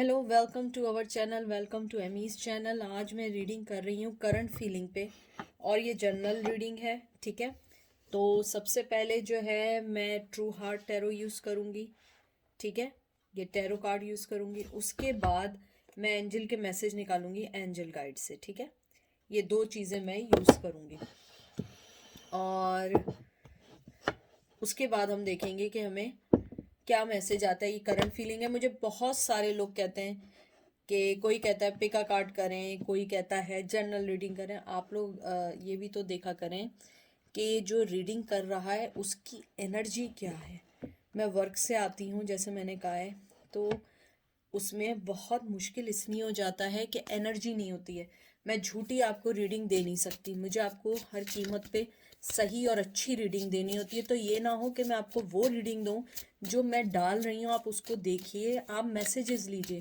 Hello, welcome to our channel, welcome to Amy's channel. आज मैं reading कर रही हूँ करंट फीलिंग पे, और ये जनरल रीडिंग है। ठीक है, तो सबसे पहले जो है मैं ट्रू हार्ट टैरो यूज़ करूँगी। ठीक है, ये टैरो कार्ड यूज़ करूँगी। उसके बाद मैं एंजल के मैसेज निकालूंगी एंजल गाइड से। ठीक है, ये दो चीज़ें मैं यूज़ करूँगी, और उसके बाद हम देखेंगे कि हमें क्या मैसेज आता है। ये करंट फीलिंग है। मुझे बहुत सारे लोग कहते हैं कि कोई कहता है पिका कार्ड करें, कोई कहता है जनरल रीडिंग करें। आप लोग ये भी तो देखा करें कि जो रीडिंग कर रहा है उसकी एनर्जी क्या है। मैं वर्क से आती हूँ, जैसे मैंने कहा है, तो उसमें बहुत मुश्किल इसलिए हो जाता है कि एनर्जी नहीं होती है। मैं झूठी आपको रीडिंग दे नहीं सकती, मुझे आपको हर कीमत पे सही और अच्छी रीडिंग देनी होती है। तो ये ना हो कि मैं आपको वो रीडिंग दूँ जो मैं डाल रही हूँ, आप उसको देखिए, आप मैसेजेस लीजिए।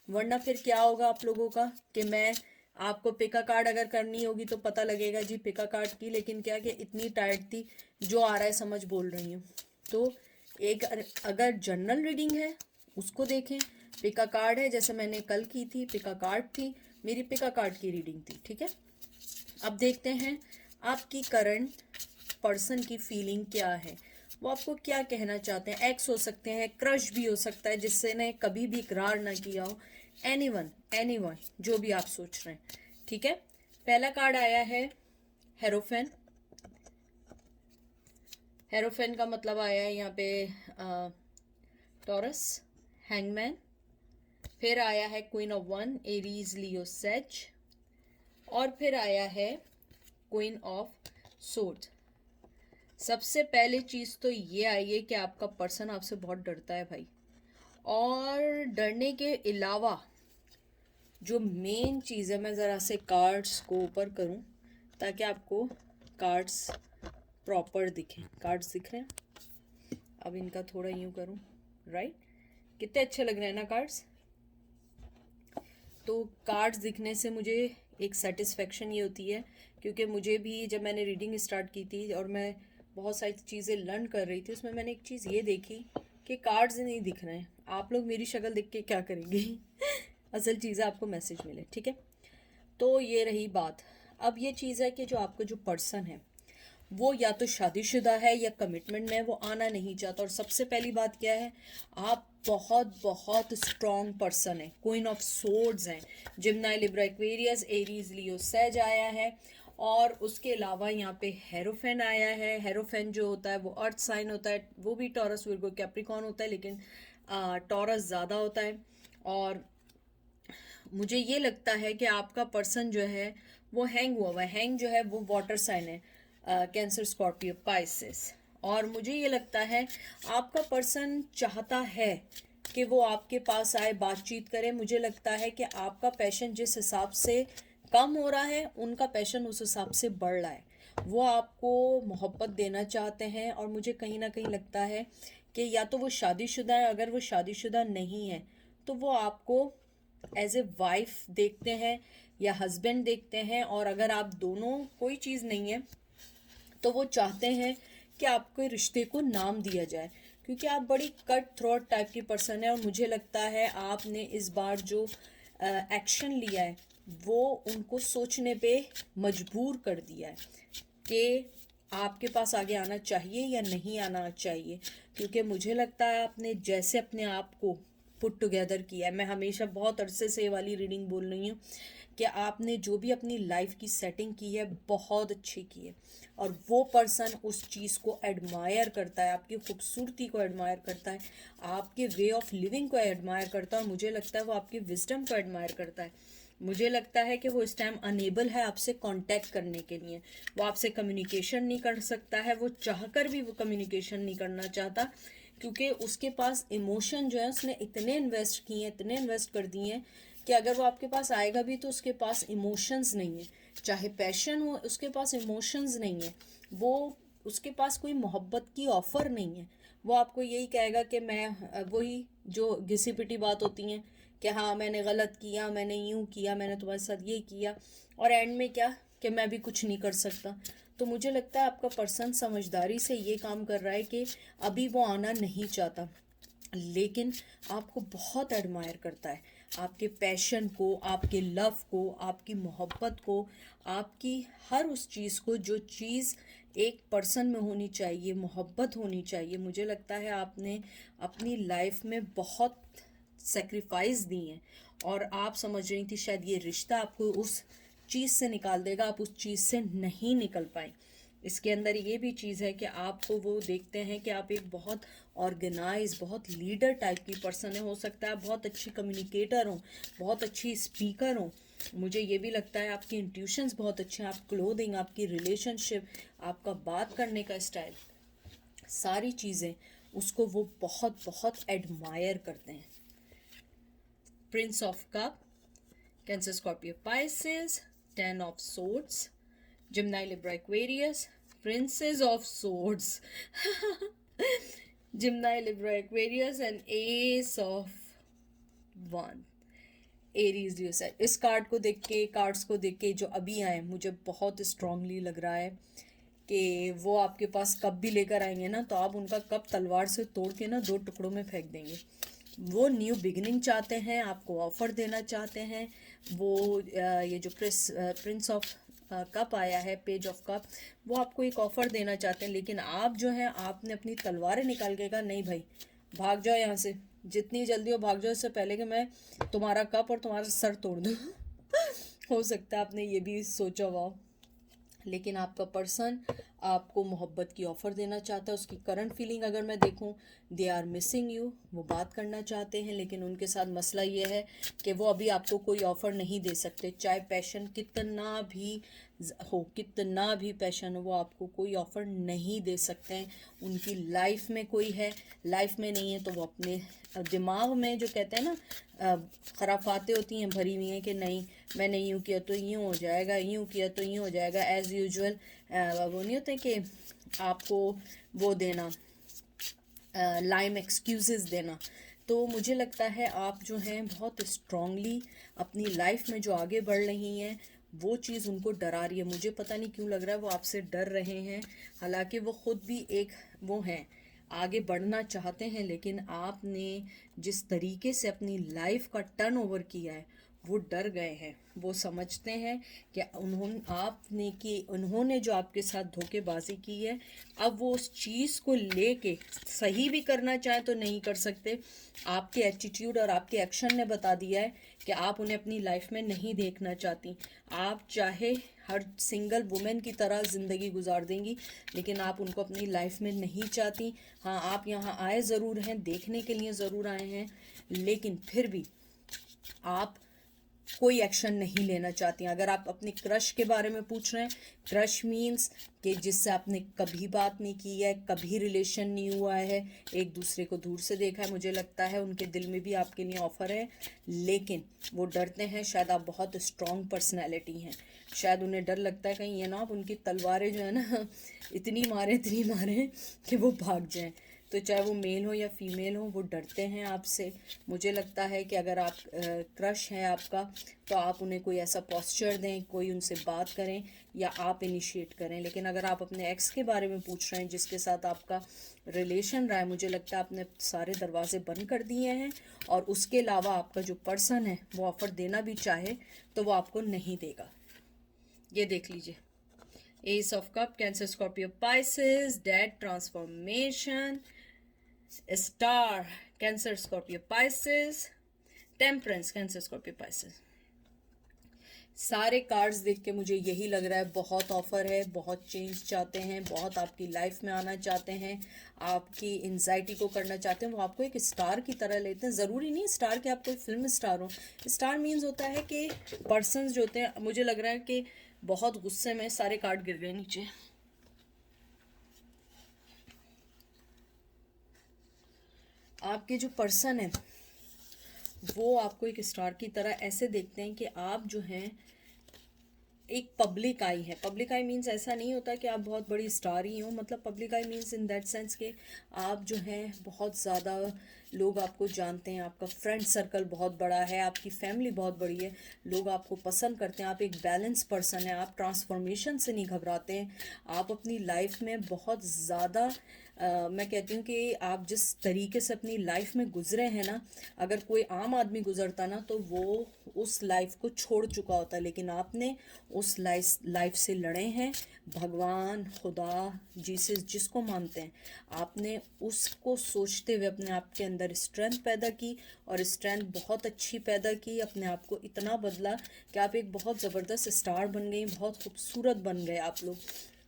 वरना फिर क्या होगा आप लोगों का कि मैं आपको पिका कार्ड अगर करनी होगी तो पता लगेगा जी पिका कार्ड की, लेकिन क्या कि इतनी टाइट थी, जो आ रहा है समझ बोल रही हूँ। तो एक अगर जनरल रीडिंग है उसको देखें। पिका कार्ड है, जैसे मैंने कल की थी, पिका कार्ड थी, मेरी पिका कार्ड की रीडिंग थी। ठीक है, अब देखते हैं आपकी करंट पर्सन की फीलिंग क्या है, वो आपको क्या कहना चाहते हैं। एक्स हो सकते हैं, क्रश भी हो सकता है जिससे ने कभी भी इकरार ना किया हो। एनीवन, एनीवन, जो भी आप सोच रहे हैं। ठीक है, पहला कार्ड आया है हेरोफेन। हेरोफेन का मतलब आया है यहाँ पे टॉरस, हैंगमैन। फिर आया है queen of one, Aries, Leo, says. और फिर आया है क्वीन ऑफ सोर्ड। सबसे पहली चीज तो ये आई है कि आपका पर्सन आपसे बहुत डरता है भाई। और डरने के अलावा जो मेन चीज़ है, मैं ज़रा से कार्ड्स को ऊपर करूं ताकि आपको कार्ड्स प्रॉपर दिखें। कार्ड्स दिख रहे हैं, अब इनका थोड़ा यूं करूं, राइट। कितने अच्छे लग रहे हैं ना कार्ड्स। तो कार्ड्स दिखने से मुझे एक सेटिस्फेक्शन ये होती है, क्योंकि मुझे भी जब मैंने रीडिंग स्टार्ट की थी और मैं बहुत सारी चीज़ें लर्न कर रही थी, उसमें मैंने एक चीज़ ये देखी कि कार्ड्स नहीं दिख रहे हैं। आप लोग मेरी शक्ल देख के क्या करेंगे असल चीज़ है आपको मैसेज मिले। ठीक है, तो ये रही बात। अब ये चीज़ है कि जो आपका जो पर्सन है वो या तो शादीशुदा है या कमिटमेंट में, वो आना नहीं चाहता। और सबसे पहली बात क्या है, आप बहुत बहुत स्ट्रॉन्ग पर्सन है। क्वीन ऑफ सोर्ड्स हैं, जिम्नाई, लिब्रा, एक्वेरियस, एरीज, लियो, सेज आया है। और उसके अलावा यहाँ पे हेरोफेन आया है। हेरोफेन जो होता है वो अर्थ साइन होता है, वो भी टॉरस, विर्गो, कैप्रिकॉर्न होता है, लेकिन टॉरस ज़्यादा होता है। और मुझे ये लगता है कि आपका पर्सन जो है वो हैंग हुआ है। हैंग जो है वो वाटर साइन है, कैंसर, स्कॉर्पियो, पाइसेस। और मुझे ये लगता है आपका पर्सन चाहता है कि वो आपके पास आए, बातचीत करे। मुझे लगता है कि आपका पैशन जिस हिसाब से कम हो रहा है, उनका पैशन उस हिसाब से बढ़ रहा है। वो आपको मोहब्बत देना चाहते हैं, और मुझे कहीं ना कहीं लगता है कि या तो वो शादीशुदा है, अगर वो शादीशुदा नहीं है तो वो आपको एज ए वाइफ देखते हैं या हस्बैंड देखते हैं। और अगर आप दोनों कोई चीज़ नहीं है तो वो चाहते हैं कि आपके रिश्ते को नाम दिया जाए, क्योंकि आप बड़ी कट थ्रोट टाइप की पर्सन है। और मुझे लगता है आपने इस बार जो एक्शन लिया है वो उनको सोचने पे मजबूर कर दिया है कि आपके पास आगे आना चाहिए या नहीं आना चाहिए। क्योंकि मुझे लगता है आपने जैसे अपने आप को पुट टुगेदर किया है, मैं हमेशा बहुत अरसे से ये वाली रीडिंग बोल रही हूँ कि आपने जो भी अपनी लाइफ की सेटिंग की है बहुत अच्छी की है। और वो पर्सन उस चीज़ को एडमायर करता है, आपकी खूबसूरती को एडमायर करता है, आपके वे ऑफ लिविंग को एडमायर करता है। और मुझे लगता है वो आपकी विजडम को एडमायर करता है। मुझे लगता है कि वो इस टाइम अनेबल है आपसे कांटेक्ट करने के लिए। वो आपसे कम्युनिकेशन नहीं कर सकता है, वो चाहकर भी वो कम्युनिकेशन नहीं करना चाहता, क्योंकि उसके पास इमोशन जो है उसने इतने इन्वेस्ट किए हैं, इतने इन्वेस्ट कर दिए हैं कि अगर वो आपके पास आएगा भी तो उसके पास इमोशंस नहीं है। चाहे पैशन हो, उसके पास इमोशंस नहीं है। वो उसके पास कोई मोहब्बत की ऑफ़र नहीं है। वो आपको यही कहेगा कि मैं वही जो घिसी पिटी बात होती हैं कि हाँ मैंने गलत किया, मैंने यूँ किया, मैंने तुम्हारे साथ ये किया, और एंड में क्या कि मैं भी कुछ नहीं कर सकता। तो मुझे लगता है आपका पर्सन समझदारी से ये काम कर रहा है कि अभी वो आना नहीं चाहता, लेकिन आपको बहुत एडमायर करता है। आपके पैशन को, आपके लव को, आपकी मोहब्बत को, आपकी हर उस चीज़ को, जो चीज़ एक पर्सन में होनी चाहिए, मोहब्बत होनी चाहिए। मुझे लगता है आपने अपनी लाइफ में बहुत सेक्रीफाइस दी हैं और आप समझ रही थी शायद ये रिश्ता आपको उस चीज़ से निकाल देगा, आप उस चीज़ से नहीं निकल पाए। इसके अंदर ये भी चीज़ है कि आपको वो देखते हैं कि आप एक बहुत ऑर्गेनाइज, बहुत लीडर टाइप की पर्सन है। हो सकता है आप बहुत अच्छी कम्युनिकेटर हों, बहुत अच्छी स्पीकर हों। मुझे ये भी लगता है आपकी इंट्यूशंस बहुत अच्छे हैं। आप क्लोथिंग, आपकी रिलेशनशिप, आपका बात करने का स्टाइल, सारी चीज़ें उसको वो बहुत बहुत एडमायर करते हैं। Prince of cup, Cancer, Scorpio, Pisces, 10 of swords, Gemini, Libra, Aquarius, Princess of Swords, Gemini, Libra, Aquarius, and Ace of Wands, Aries, Leo, set. इस कार्ड को देख के, कार्ड्स को देख के जो अभी आए, मुझे बहुत स्ट्रांगली लग रहा है कि वो आपके पास कप भी लेकर आएंगे ना, तो आप उनका कप तलवार से तोड़ के ना 2 टुकड़ों में फेंक देंगे। वो न्यू बिगिनिंग चाहते हैं, आपको ऑफर देना चाहते हैं। वो ये जो प्रिंस ऑफ कप आया है, पेज ऑफ कप, वो आपको एक ऑफर देना चाहते हैं, लेकिन आप जो हैं, आपने अपनी तलवारें निकाल के कहा नहीं भाई, भाग जाओ यहाँ से, जितनी जल्दी हो भाग जाओ, इससे पहले कि मैं तुम्हारा कप और तुम्हारा सर तोड़ दूँ। हो सकता है आपने ये भी सोचा हुआ, लेकिन आपका पर्सन आपको मोहब्बत की ऑफ़र देना चाहता है। उसकी करंट फीलिंग अगर मैं देखूं, दे आर मिसिंग यू, वो बात करना चाहते हैं, लेकिन उनके साथ मसला ये है कि वो अभी आपको कोई ऑफ़र नहीं दे सकते। चाहे पैशन कितना भी हो, कितना भी पैशन हो, वो आपको कोई ऑफ़र नहीं दे सकते हैं। उनकी लाइफ में कोई है, लाइफ में नहीं है, तो वो अपने दिमाग में जो कहते हैं ना खराफाते होती हैं भरी हुई हैं कि नहीं, मैंने यूँ किया तो यूँ हो जाएगा, यूँ किया तो यूँ हो जाएगा, एज़ यूजुअल। वो नहीं होते कि आपको वो देना, लाइम एक्सक्यूज़ेस देना। तो मुझे लगता है आप जो हैं बहुत स्ट्रांगली अपनी लाइफ में जो आगे बढ़ रही हैं, वो चीज़ उनको डरा रही है। मुझे पता नहीं क्यों लग रहा है वो आपसे डर रहे हैं, हालांकि वो ख़ुद भी एक वो हैं, आगे बढ़ना चाहते हैं, लेकिन आपने जिस तरीके से अपनी लाइफ का टर्न ओवर किया है, वो डर गए हैं। वो समझते हैं कि उन्होंने जो आपके साथ धोखेबाजी की है, अब वो उस चीज़ को लेके सही भी करना चाहें तो नहीं कर सकते। आपके एटीट्यूड और आपके एक्शन ने बता दिया है कि आप उन्हें अपनी लाइफ में नहीं देखना चाहती। आप चाहे हर सिंगल वुमेन की तरह ज़िंदगी गुजार देंगी, लेकिन आप उनको अपनी लाइफ में नहीं चाहती। हाँ, आप यहाँ आए ज़रूर हैं, देखने के लिए ज़रूर आए हैं, लेकिन फिर भी आप कोई एक्शन नहीं लेना चाहती हैं। अगर आप अपने क्रश के बारे में पूछ रहे हैं, क्रश मीन्स कि जिससे आपने कभी बात नहीं की है, कभी रिलेशन नहीं हुआ है, एक दूसरे को दूर से देखा है, मुझे लगता है उनके दिल में भी आपके लिए ऑफ़र है, लेकिन वो डरते हैं। शायद आप बहुत स्ट्रॉन्ग पर्सनैलिटी हैं, शायद उन्हें डर लगता है कहीं ये ना आप उनकी तलवारें जो है ना इतनी मारें कि वो भाग जाएं। तो चाहे वो मेल हो या फीमेल हो, वो डरते हैं आपसे। मुझे लगता है कि अगर आप क्रश है आपका, तो आप उन्हें कोई ऐसा पोस्चर दें, कोई उनसे बात करें या आप इनिशिएट करें। लेकिन अगर आप अपने एक्स के बारे में पूछ रहे हैं जिसके साथ आपका रिलेशन रहा है, मुझे लगता है आपने सारे दरवाजे बंद कर दिए हैं, और उसके अलावा आपका जो पर्सन है वो ऑफ़र देना भी चाहे तो वो आपको नहीं देगा। ये देख लीजिए, S of cup, Cancer, Scorpio, Pisces, dead, transformation, star, cancer, Scorpio, Pisces, temperance, cancer, Scorpio, Pisces. सारे कार्ड्स देख के मुझे यही लग रहा है बहुत ऑफ़र है, बहुत चेंज चाहते हैं, बहुत आपकी लाइफ में आना चाहते हैं, आपकी एंजाइटी को करना चाहते हैं। वो आपको एक स्टार की तरह लेते हैं। ज़रूरी नहीं स्टार के आप कोई फिल्म स्टार हो। स्टार मीन्स होता है कि पर्सन्स जो होते हैं, मुझे लग रहा है कि बहुत गुस्से में सारे कार्ड गिर गए नीचे। आपके जो पर्सन है वो आपको एक स्टार की तरह ऐसे देखते हैं कि आप जो हैं एक पब्लिक आई है। पब्लिक आई मीन्स ऐसा नहीं होता कि आप बहुत बड़ी स्टार ही हो, मतलब public I means in that sense कि आप जो हैं बहुत ज़्यादा लोग आपको जानते हैं, आपका फ्रेंड सर्कल बहुत बड़ा है, आपकी फैमिली बहुत बड़ी है, लोग आपको पसंद करते हैं, आप एक बैलेंस पर्सन है, आप ट्रांसफॉर्मेशन से नहीं घबराते हैं, आप अपनी लाइफ में बहुत ज़्यादा मैं कहती हूँ कि आप जिस तरीके से अपनी लाइफ में गुजरे हैं ना, अगर कोई आम आदमी गुजरता ना तो वो उस लाइफ को छोड़ चुका होता, लेकिन आपने उस लाइफ से लड़े हैं। भगवान, खुदा, जीसस जिसको मानते हैं, आपने उसको सोचते हुए अपने आप के अंदर स्ट्रेंथ पैदा की, और स्ट्रेंथ बहुत अच्छी पैदा की, अपने आप को इतना बदला कि आप एक बहुत ज़बरदस्त स्टार बन गई, बहुत खूबसूरत बन गए आप लोग,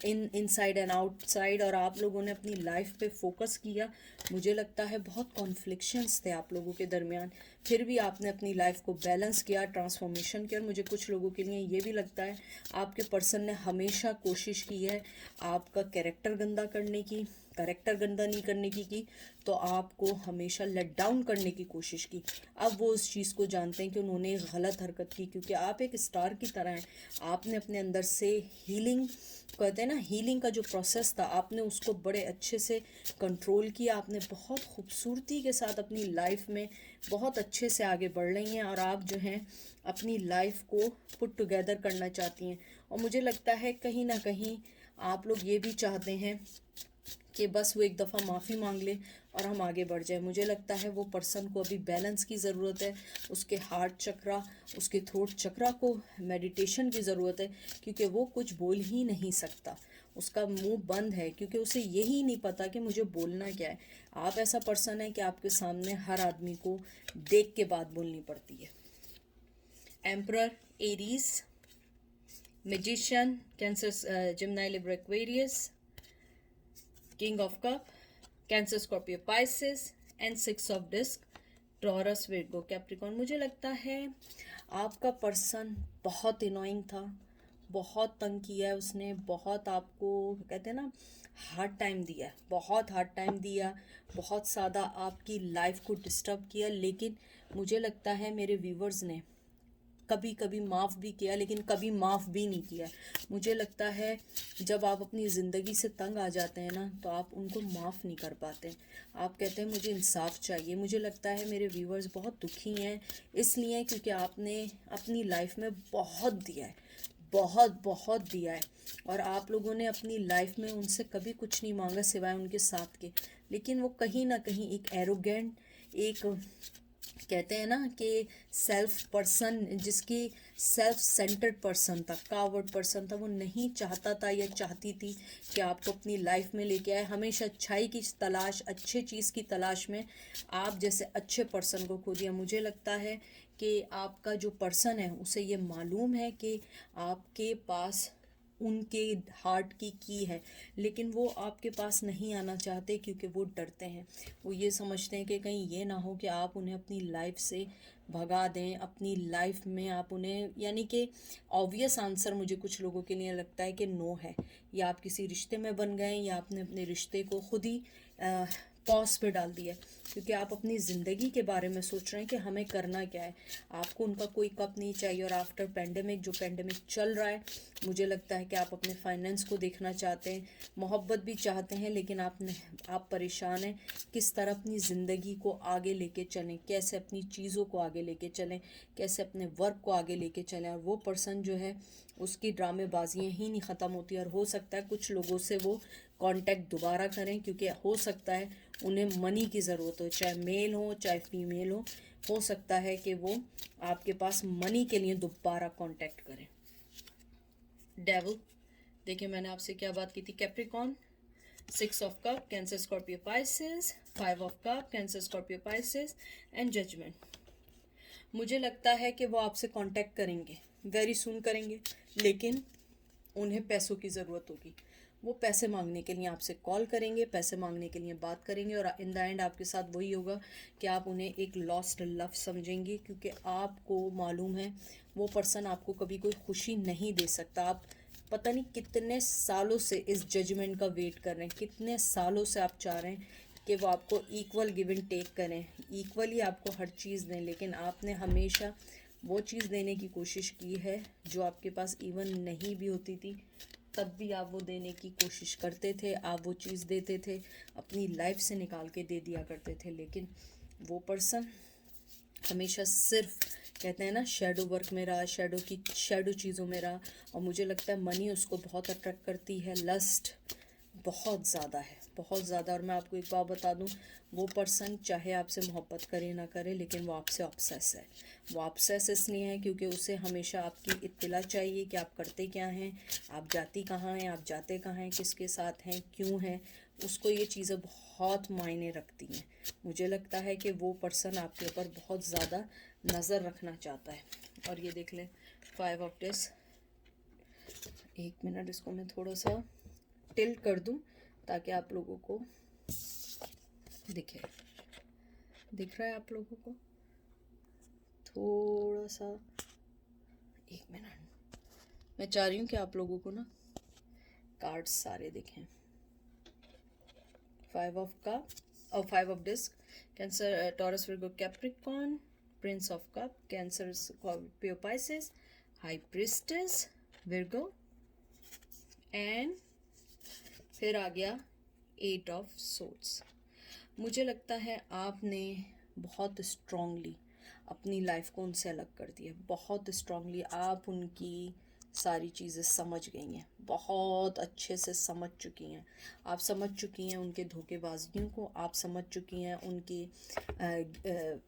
इनसाइड एंड आउटसाइड। और आप लोगों ने अपनी लाइफ पे फोकस किया। मुझे लगता है बहुत कॉन्फ्लिक्शंस थे आप लोगों के दरमियान, फिर भी आपने अपनी लाइफ को बैलेंस किया, ट्रांसफॉर्मेशन किया। और मुझे कुछ लोगों के लिए ये भी लगता है आपके पर्सन ने हमेशा कोशिश की है आपका कैरेक्टर गंदा करने की, कैरेक्टर गंदा नहीं करने की तो आपको हमेशा लेट डाउन करने की कोशिश की। अब वो उस चीज़ को जानते हैं कि उन्होंने एक गलत हरकत की, क्योंकि आप एक स्टार की तरह हैं। आपने अपने अंदर से हीलिंग, कहते हैं ना, हीलिंग का जो प्रोसेस था, आपने उसको बड़े अच्छे से कंट्रोल किया। आपने बहुत खूबसूरती के साथ अपनी लाइफ में बहुत अच्छे से आगे बढ़ रही हैं, और आप जो हैं अपनी लाइफ को पुट टुगेदर करना चाहती हैं। और मुझे लगता है कहीं ना कहीं आप लोग ये भी चाहते हैं कि बस वो एक दफ़ा माफ़ी मांग ले और हम आगे बढ़ जाए। मुझे लगता है वो पर्सन को अभी बैलेंस की ज़रूरत है, उसके हार्ट चक्रा, उसके थ्रोट चक्रा को मेडिटेशन की ज़रूरत है, क्योंकि वो कुछ बोल ही नहीं सकता, उसका मुंह बंद है, क्योंकि उसे यही नहीं पता कि मुझे बोलना क्या है। आप ऐसा पर्सन है कि आपके सामने हर आदमी को देख के बात बोलनी पड़ती है। Emperor, Aries, magician, Cancer, Gemini, Libra, Aquarius, king of cup, Cancer, Scorpio, Pisces and six of disc, Taurus, Virgo, Capricorn. मुझे लगता है आपका पर्सन बहुत इनोइंग था, बहुत तंग किया है उसने, बहुत आपको, कहते हैं ना, हार्ड टाइम दिया, बहुत हार्ड टाइम दिया, बहुत ज़्यादा आपकी लाइफ को डिस्टर्ब किया। लेकिन मुझे लगता है मेरे व्यूवर्स ने कभी कभी माफ़ भी किया, लेकिन कभी माफ़ भी नहीं किया। मुझे लगता है जब आप अपनी ज़िंदगी से तंग आ जाते हैं ना, तो आप उनको माफ़ नहीं कर पाते। आप कहते हैं मुझे इंसाफ चाहिए। मुझे लगता है मेरे व्यूवर्स बहुत दुखी हैं, इसलिए क्योंकि आपने अपनी लाइफ में बहुत दिया है, बहुत बहुत दिया है, और आप लोगों ने अपनी लाइफ में उनसे कभी कुछ नहीं मांगा सिवाय उनके साथ के। लेकिन वो कहीं ना कहीं एक एरोगेंट, एक, कहते हैं ना कि सेल्फ पर्सन, जिसकी सेल्फ सेंटर्ड पर्सन था, कावर्ड पर्सन था, वो नहीं चाहता था या चाहती थी कि आपको अपनी लाइफ में लेके आए। हमेशा अच्छाई की तलाश, अच्छे चीज़ की तलाश में आप जैसे अच्छे पर्सन को खो दिया। मुझे लगता है कि आपका जो पर्सन है उसे ये मालूम है कि आपके पास उनके हार्ट की है, लेकिन वो आपके पास नहीं आना चाहते, क्योंकि वो डरते हैं। वो ये समझते हैं कि कहीं ये ना हो कि आप उन्हें अपनी लाइफ से भगा दें, अपनी लाइफ में आप उन्हें, यानी कि ऑब्वियस आंसर मुझे कुछ लोगों के लिए लगता है कि नो है, या आप किसी रिश्ते में बन गए, या आपने अपने रिश्ते को खुद ही पॉज पे डाल दिया, क्योंकि आप अपनी ज़िंदगी के बारे में सोच रहे हैं कि हमें करना क्या है। आपको उनका कोई कप नहीं चाहिए। और आफ्टर पेंडेमिक, जो पेंडेमिक चल रहा है, मुझे लगता है कि आप अपने फाइनेंस को देखना चाहते हैं, मोहब्बत भी चाहते हैं, लेकिन आप परेशान हैं किस तरह अपनी ज़िंदगी को आगे लेके चलें, कैसे अपनी चीज़ों को आगे लेके चलें, कैसे अपने वर्क को आगे लेके चलें। और वो पर्सन जो है उसकी ड्रामेबाजियाँ ही नहीं ख़त्म होती, और हो सकता है कुछ लोगों से वो कांटेक्ट दोबारा करें, क्योंकि हो सकता है उन्हें मनी की ज़रूरत हो, चाहे मेल हो चाहे फीमेल हो सकता है कि वो आपके पास मनी के लिए दोबारा कांटेक्ट करें। डेविल, देखिए मैंने आपसे क्या बात की थी। Capricorn, six of cup, Cancer, Scorpio, Pisces, five of cup, Cancer, Scorpio, Pisces and judgement. मुझे लगता है कि वो आपसे कांटेक्ट करेंगे, वेरी सून करेंगे, लेकिन उन्हें पैसों की ज़रूरत होगी। वो पैसे मांगने के लिए आपसे कॉल करेंगे, पैसे मांगने के लिए बात करेंगे, और इन द एंड आपके साथ वही होगा कि आप उन्हें एक लॉस्ट लव समझेंगे, क्योंकि आपको मालूम है वो पर्सन आपको कभी कोई खुशी नहीं दे सकता। आप पता नहीं कितने सालों से इस जजमेंट का वेट कर रहे हैं, कितने सालों से आप चाह रहे हैं कि वो आपको इक्वल गिव एंड टेक करें, इक्वली आपको हर चीज़ दें, लेकिन आपने हमेशा वो चीज़ देने की कोशिश की है जो आपके पास इवन नहीं भी होती थी, तब भी आप वो देने की कोशिश करते थे, आप वो चीज़ देते थे, अपनी लाइफ से निकाल के दे दिया करते थे। लेकिन वो पर्सन हमेशा सिर्फ, कहते हैं ना, शैडो वर्क में रहा, शैडो चीज़ों में रहा। और मुझे लगता है मनी उसको बहुत अट्रैक्ट करती है, लस्ट बहुत ज़्यादा है, बहुत ज़्यादा। और मैं आपको एक बात बता दूं, वो पर्सन चाहे आपसे मोहब्बत करे ना करे, लेकिन वो आपसे ऑब्सेस है। वो ऑब्सेस इसलिए है क्योंकि उसे हमेशा आपकी इत्तला चाहिए कि आप करते क्या हैं, आप जाती कहाँ हैं, आप जाते कहाँ हैं, किसके साथ हैं, क्यों हैं। उसको ये चीज़ें बहुत मायने रखती हैं। मुझे लगता है कि वो पर्सन आपके ऊपर बहुत ज़्यादा नज़र रखना चाहता है। और ये देख लें 5 ऑफ डिस्क। एक मिनट, इसको मैं थोड़ा सा टिल्ट कर दूं ताकि आप लोगों को दिखे। दिख रहा है आप लोगों को? थोड़ा सा, एक मिनट। मैं चाह रही हूँ कि आप लोगों को ना कार्ड्स सारे दिखें। 5 ऑफ कप और 5 of disc, Cancer, Taurus, Virgo, Capricorn, prince of cup, Cancer, Scorpio, Pisces, high priestess, Virgo, and फिर आ गया 8 ऑफ सोर्ड्स। मुझे लगता है आपने बहुत स्ट्रांगली अपनी लाइफ को उनसे अलग कर दिया। बहुत स्ट्रांगली आप उनकी सारी चीज़ें समझ गई हैं, बहुत अच्छे से समझ चुकी हैं। आप समझ चुकी हैं उनके धोखेबाजियों को, आप समझ चुकी हैं उनकी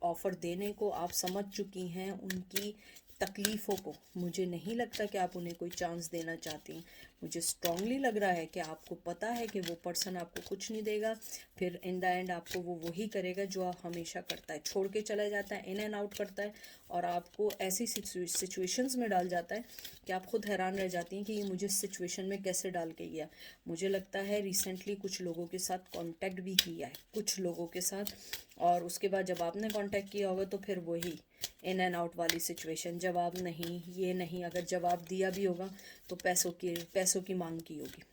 ऑफ़र देने को, आप समझ चुकी हैं उनकी तकलीफ़ों को। मुझे नहीं लगता कि आप उन्हें कोई चांस देना चाहती हैं। मुझे स्ट्रांगली लग रहा है कि आपको पता है कि वो पर्सन आपको कुछ नहीं देगा, फिर इन द एंड आपको वो वही करेगा जो आप हमेशा करता है, छोड़ के चला जाता है, इन एंड आउट करता है, और आपको ऐसी सिचुएशंस में डाल जाता है कि आप खुद हैरान रह जाती हैं कि ये मुझे सिचुएशन में कैसे डाल के गया। मुझे लगता है रिसेंटली कुछ लोगों के साथ कांटेक्ट भी किया है, कुछ लोगों के साथ, और उसके बाद जब आपने कांटेक्ट किया होगा तो फिर वही इन एंड आउट वाली सिचुएशन, जवाब नहीं, ये नहीं, अगर जवाब दिया भी होगा तो पैसों की मांग की होगी।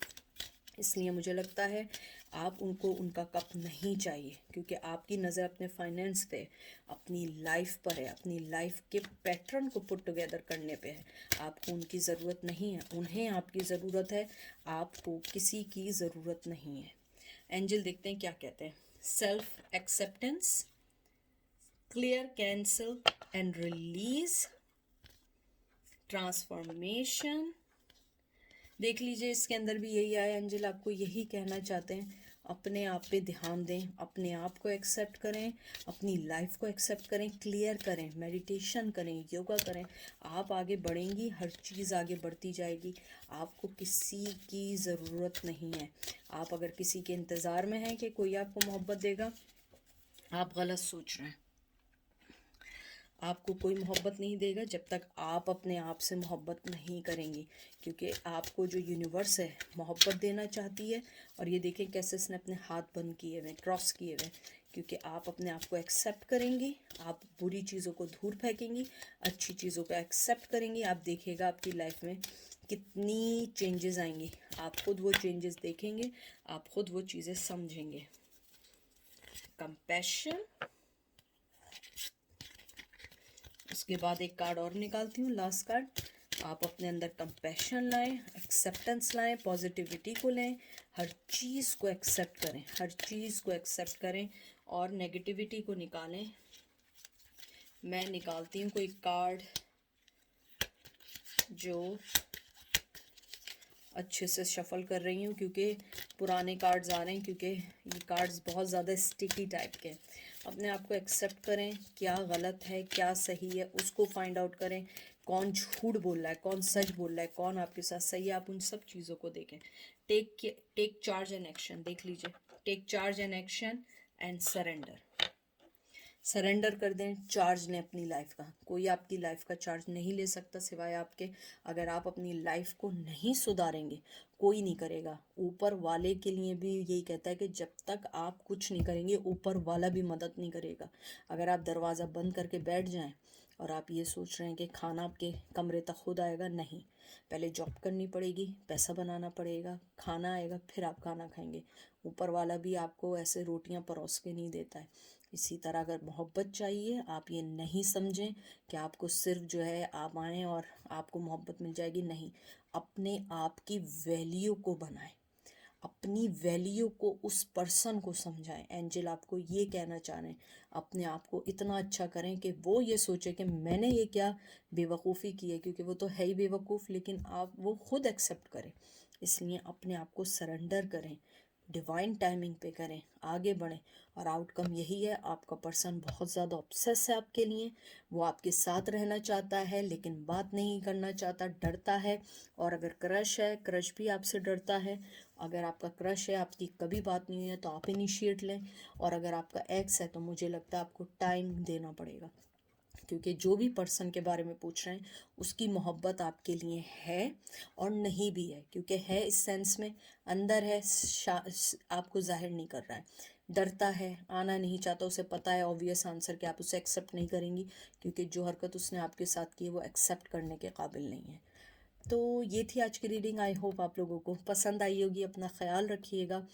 इसलिए मुझे लगता है आप उनको उनका कप नहीं चाहिए, क्योंकि आपकी नज़र अपने फाइनेंस पे, अपनी लाइफ पर है, अपनी लाइफ के पैटर्न को पुट टुगेदर करने पे है। आपको उनकी ज़रूरत नहीं है, उन्हें आपकी ज़रूरत है, आपको किसी की ज़रूरत नहीं है। एंजल देखते हैं क्या कहते हैं। Self acceptance, clear, cancel and release, transformation. देख लीजिए, इसके अंदर भी यही आया। एंजल आपको यही कहना चाहते हैं, अपने आप पे ध्यान दें, अपने आप को एक्सेप्ट करें, अपनी लाइफ को एक्सेप्ट करें, क्लियर करें, मेडिटेशन करें, योगा करें। आप आगे बढ़ेंगी, हर चीज़ आगे बढ़ती जाएगी। आपको किसी की ज़रूरत नहीं है। आप अगर किसी के इंतज़ार में हैं कि कोई आपको मोहब्बत देगा, आप गलत सोच रहे हैं। आपको कोई मोहब्बत नहीं देगा जब तक आप अपने आप से मोहब्बत नहीं करेंगी, क्योंकि आपको जो यूनिवर्स है मोहब्बत देना चाहती है। और ये देखें कैसे इसने अपने हाथ बंद किए हुए, क्रॉस किए हुए, क्योंकि आप अपने आप को एक्सेप्ट करेंगी, आप बुरी चीज़ों को दूर फेंकेंगी, अच्छी चीज़ों को एक्सेप्ट करेंगी। आप देखिएगा आपकी लाइफ में कितनी चेंजेस आएंगी। आप खुद वो चेंजेस देखेंगे, आप खुद वो चीज़ें समझेंगे। कंपैशन। उसके बाद एक कार्ड और निकालती हूँ, लास्ट कार्ड। आप अपने अंदर कंपैशन लाएं, एक्सेप्टेंस लाएं, पॉजिटिविटी को लें, हर चीज़ को एक्सेप्ट करें, हर चीज़ को एक्सेप्ट करें और नेगेटिविटी को निकालें। मैं निकालती हूँ कोई कार्ड जो अच्छे से शफल कर रही हूँ, क्योंकि पुराने कार्ड्स आ रहे हैं, क्योंकि ये कार्ड्स बहुत ज़्यादा स्टिकी टाइप के हैं। अपने आप को एक्सेप्ट करें, क्या गलत है क्या सही है उसको फाइंड आउट करें। कौन झूठ बोल रहा है, कौन सच बोल रहा है, कौन आपके साथ सही है, आप उन सब चीज़ों को देखें। Take charge and action. देख लीजिए, take charge and action and surrender. Surrender कर दें, चार्ज लें अपनी लाइफ का। कोई आपकी लाइफ का चार्ज नहीं ले सकता सिवाय आपके। अगर आप अपनी लाइफ को नहीं सुधारेंगे, कोई नहीं करेगा। ऊपर वाले के लिए भी यही कहता है कि जब तक आप कुछ नहीं करेंगे, ऊपर वाला भी मदद नहीं करेगा। अगर आप दरवाज़ा बंद करके बैठ जाएं और आप ये सोच रहे हैं कि खाना आपके कमरे तक खुद आएगा, नहीं, पहले जॉब करनी पड़ेगी, पैसा बनाना पड़ेगा, खाना आएगा, फिर आप खाना खाएंगे। ऊपर वाला भी आपको ऐसे रोटियां परोस के नहीं देता है। इसी तरह अगर मोहब्बत चाहिए, आप ये नहीं समझें कि आपको सिर्फ जो है आप आएँ और आपको मोहब्बत मिल जाएगी, नहीं। अपने आप की वैल्यू को बनाएं, अपनी वैल्यू को उस पर्सन को समझाएं। एंजल आपको ये कहना चाह रहे हैं, अपने आप को इतना अच्छा करें कि वो ये सोचे कि मैंने ये क्या बेवकूफ़ी की है, क्योंकि वो तो है ही बेवकूफ़, लेकिन आप वो खुद एक्सेप्ट करें। इसलिए अपने आप को सरेंडर करें, डिवाइन टाइमिंग पे करें, आगे बढ़ें। और आउटकम यही है, आपका पर्सन बहुत ज़्यादा ऑब्सेस है आपके लिए, वो आपके साथ रहना चाहता है लेकिन बात नहीं करना चाहता, डरता है। और अगर क्रश है, क्रश भी आपसे डरता है। अगर आपका क्रश है, आपकी कभी बात नहीं हुई है, तो आप इनिशिएट लें। और अगर आपका एक्स है तो मुझे लगता है आपको टाइम देना पड़ेगा, क्योंकि जो भी पर्सन के बारे में पूछ रहे हैं उसकी मोहब्बत आपके लिए है और नहीं भी है, क्योंकि है इस सेंस में अंदर है, आपको जाहिर नहीं कर रहा है, डरता है, आना नहीं चाहता। उसे पता है ऑब्वियस आंसर कि आप उसे एक्सेप्ट नहीं करेंगी, क्योंकि जो हरकत उसने आपके साथ की है वो एक्सेप्ट करने के काबिल नहीं है। तो ये थी आज की रीडिंग। आई होप आप लोगों को पसंद आई होगी। अपना ख्याल रखिएगा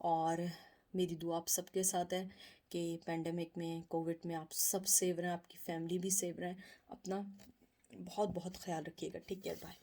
और मेरी दुआ आप सबके साथ है कि पेंडेमिक में, कोविड में आप सब सेव रहें, आपकी फैमिली भी सेव रहें। अपना बहुत बहुत ख्याल रखिएगा। Take care, bye.